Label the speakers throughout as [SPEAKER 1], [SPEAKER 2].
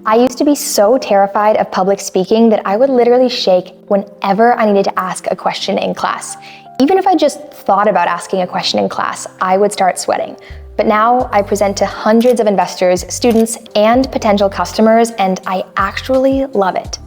[SPEAKER 1] I used to be so terrified of public speaking that I would literally shake whenever I needed to ask a question in class. Even if I just thought about asking a question in class, I would start sweating. But now I present to hundreds of investors, students, and potential customers, and I actually love it.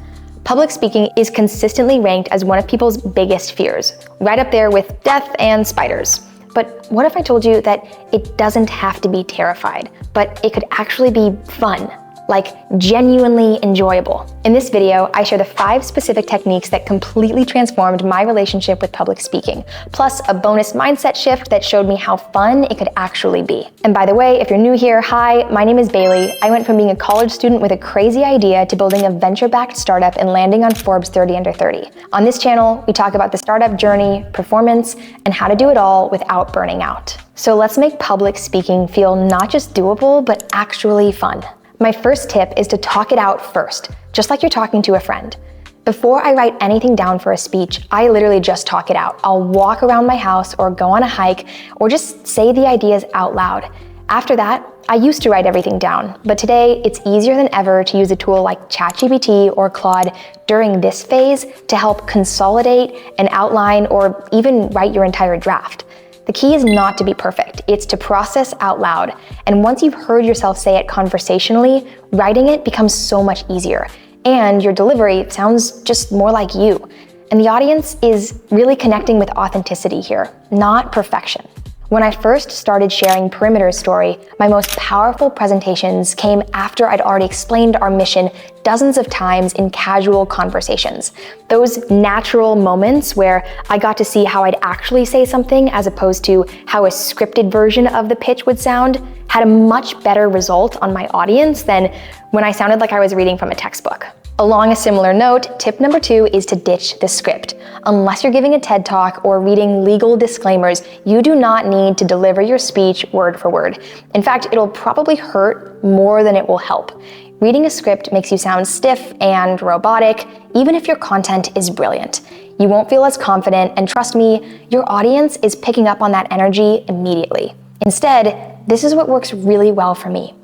[SPEAKER 1] Public speaking is consistently ranked as one of people's biggest fears, right up there with death and spiders. But what if I told you that it doesn't have to be terrified, but it could actually be fun? Like genuinely enjoyable. In this video, I share the 5 specific techniques that completely transformed my relationship with public speaking, plus a bonus mindset shift that showed me how fun it could actually be. And by the way, if you're new here, hi, my name is Bailey. I went from being a college student with a crazy idea to building a venture-backed startup and landing on Forbes 30 Under 30. On this channel, we talk about the startup journey, performance, and how to do it all without burning out. So let's make public speaking feel not just doable, but actually fun. My first tip is to talk it out first, just like you're talking to a friend. Before I write anything down for a speech, I literally just talk it out. I'll walk around my house or go on a hike or just say the ideas out loud. After that, I used to write everything down, but today it's easier than ever to use a tool like ChatGPT or Claude during this phase to help consolidate and outline or even write your entire draft. The key is not to be perfect, it's to process out loud. And once you've heard yourself say it conversationally, writing it becomes so much easier. And your delivery sounds just more like you. And the audience is really connecting with authenticity here, not perfection. When I first started sharing Perimeter's story, my most powerful presentations came after I'd already explained our mission dozens of times in casual conversations. Those natural moments where I got to see how I'd actually say something as opposed to how a scripted version of the pitch would sound had a much better result on my audience than when I sounded like I was reading from a textbook. Along a similar note, tip number 2 is to ditch the script. Unless you're giving a TED Talk or reading legal disclaimers, you do not need to deliver your speech word for word. In fact, it'll probably hurt more than it will help. Reading a script makes you sound stiff and robotic, even if your content is brilliant. You won't feel as confident, and trust me, your audience is picking up on that energy immediately. Instead, this is what works really well for me.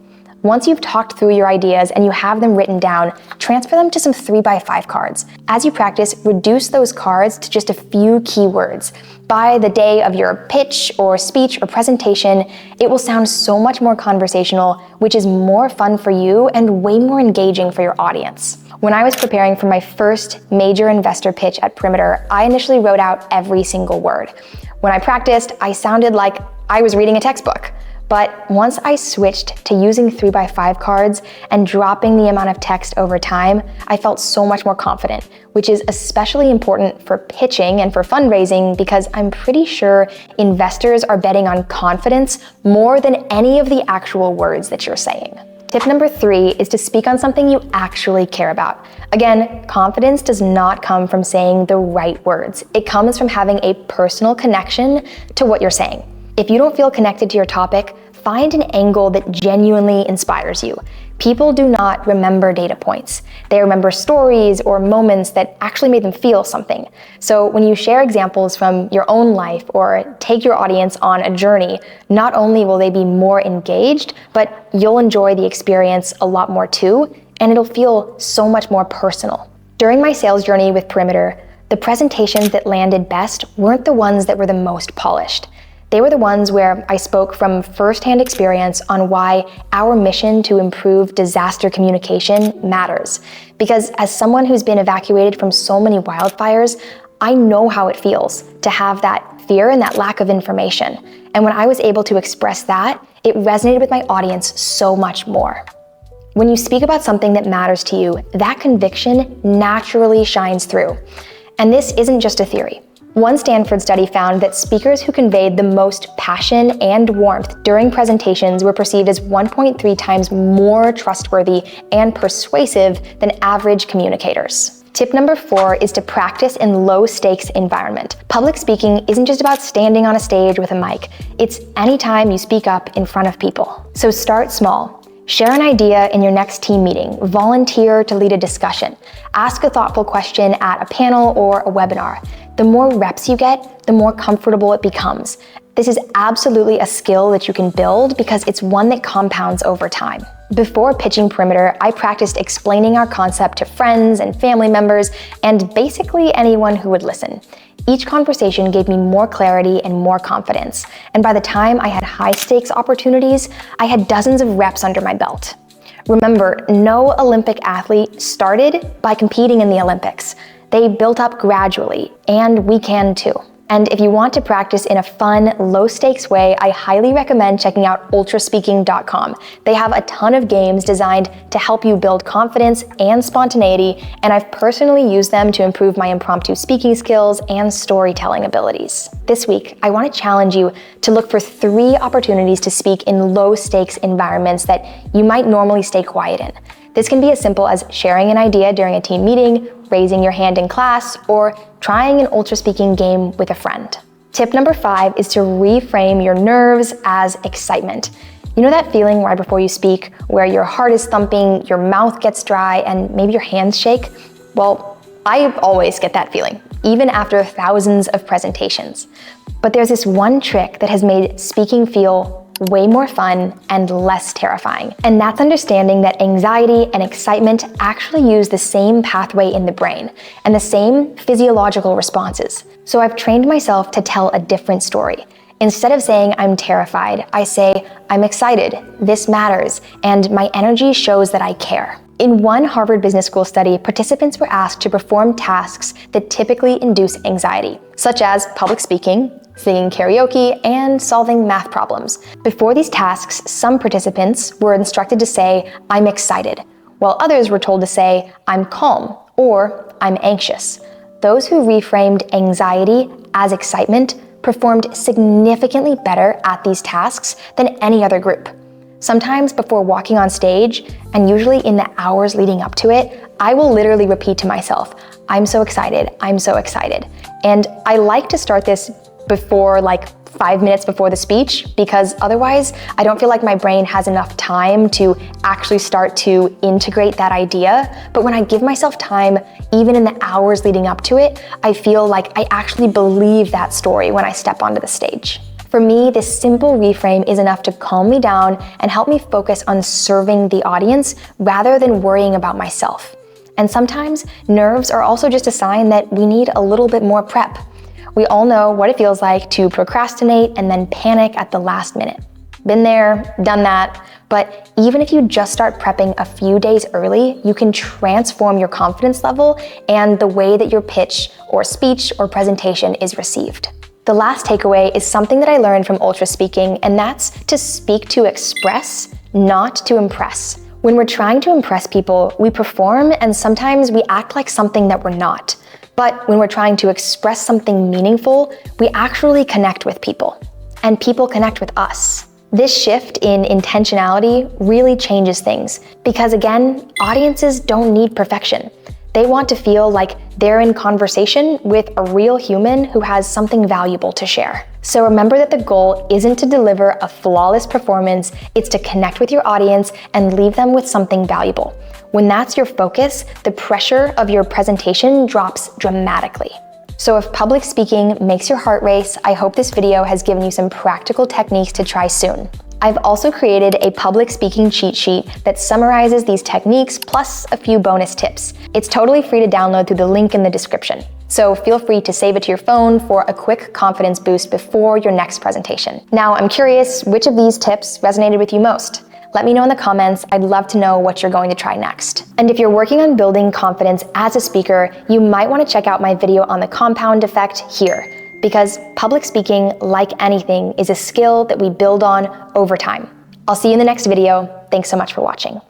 [SPEAKER 1] Once you've talked through your ideas and you have them written down, transfer them to some 3x5 cards. As you practice, reduce those cards to just a few keywords. By the day of your pitch or speech or presentation, it will sound so much more conversational, which is more fun for you and way more engaging for your audience. When I was preparing for my first major investor pitch at Perimeter, I initially wrote out every single word. When I practiced, I sounded like I was reading a textbook. But once I switched to using 3x5 cards and dropping the amount of text over time, I felt so much more confident, which is especially important for pitching and for fundraising because I'm pretty sure investors are betting on confidence more than any of the actual words that you're saying. Tip number 3 is to speak on something you actually care about. Again, confidence does not come from saying the right words. It comes from having a personal connection to what you're saying. If you don't feel connected to your topic, find an angle that genuinely inspires you. People do not remember data points. They remember stories or moments that actually made them feel something. So when you share examples from your own life or take your audience on a journey, not only will they be more engaged, but you'll enjoy the experience a lot more too, and it'll feel so much more personal. During my sales journey with Perimeter, the presentations that landed best weren't the ones that were the most polished. They were the ones where I spoke from firsthand experience on why our mission to improve disaster communication matters. Because as someone who's been evacuated from so many wildfires, I know how it feels to have that fear and that lack of information. And when I was able to express that, it resonated with my audience so much more. When you speak about something that matters to you, that conviction naturally shines through. And this isn't just a theory. One Stanford study found that speakers who conveyed the most passion and warmth during presentations were perceived as 1.3 times more trustworthy and persuasive than average communicators. Tip number 4 is to practice in low-stakes environment. Public speaking isn't just about standing on a stage with a mic. It's anytime you speak up in front of people. So start small. Share an idea in your next team meeting. Volunteer to lead a discussion. Ask a thoughtful question at a panel or a webinar. The more reps you get, the more comfortable it becomes. This is absolutely a skill that you can build because it's one that compounds over time. Before pitching Perimeter, I practiced explaining our concept to friends and family members and basically anyone who would listen. Each conversation gave me more clarity and more confidence, and by the time I had high-stakes opportunities, I had dozens of reps under my belt. Remember, no Olympic athlete started by competing in the Olympics. They built up gradually, and we can too. And if you want to practice in a fun, low-stakes way, I highly recommend checking out ultraspeaking.com. They have a ton of games designed to help you build confidence and spontaneity, and I've personally used them to improve my impromptu speaking skills and storytelling abilities. This week, I want to challenge you to look for 3 opportunities to speak in low-stakes environments that you might normally stay quiet in. This can be as simple as sharing an idea during a team meeting, raising your hand in class, or trying an ultra speaking game with a friend. Tip number 5 is to reframe your nerves as excitement. You know that feeling right before you speak where your heart is thumping, your mouth gets dry, and maybe your hands shake? Well, I always get that feeling, even after thousands of presentations. But there's this one trick that has made speaking feel way more fun and less terrifying. And that's understanding that anxiety and excitement actually use the same pathway in the brain and the same physiological responses. So I've trained myself to tell a different story. Instead of saying I'm terrified, I say I'm excited, this matters, and my energy shows that I care. In one Harvard Business School study, participants were asked to perform tasks that typically induce anxiety, such as public speaking, singing karaoke, and solving math problems. Before these tasks, some participants were instructed to say, I'm excited, while others were told to say, I'm calm, or I'm anxious. Those who reframed anxiety as excitement performed significantly better at these tasks than any other group. Sometimes before walking on stage, and usually in the hours leading up to it, I will literally repeat to myself, I'm so excited, I'm so excited. And I like to start this before 5 minutes before the speech, because otherwise I don't feel like my brain has enough time to actually start to integrate that idea. But when I give myself time, even in the hours leading up to it, I feel like I actually believe that story when I step onto the stage. For me, this simple reframe is enough to calm me down and help me focus on serving the audience rather than worrying about myself. And sometimes nerves are also just a sign that we need a little bit more prep. We all know what it feels like to procrastinate and then panic at the last minute. Been there, done that, but even if you just start prepping a few days early, you can transform your confidence level and the way that your pitch or speech or presentation is received. The last takeaway is something that I learned from ultra speaking, and that's to speak to express, not to impress. When we're trying to impress people, we perform and sometimes we act like something that we're not. But when we're trying to express something meaningful, we actually connect with people, and people connect with us. This shift in intentionality really changes things because, again, audiences don't need perfection. They want to feel like they're in conversation with a real human who has something valuable to share. So remember that the goal isn't to deliver a flawless performance, it's to connect with your audience and leave them with something valuable. When that's your focus, the pressure of your presentation drops dramatically. So if public speaking makes your heart race, I hope this video has given you some practical techniques to try soon. I've also created a public speaking cheat sheet that summarizes these techniques plus a few bonus tips. It's totally free to download through the link in the description. So feel free to save it to your phone for a quick confidence boost before your next presentation. Now, I'm curious, which of these tips resonated with you most? Let me know in the comments. I'd love to know what you're going to try next. And if you're working on building confidence as a speaker, you might want to check out my video on the compound effect here, because public speaking, like anything, is a skill that we build on over time. I'll see you in the next video. Thanks so much for watching.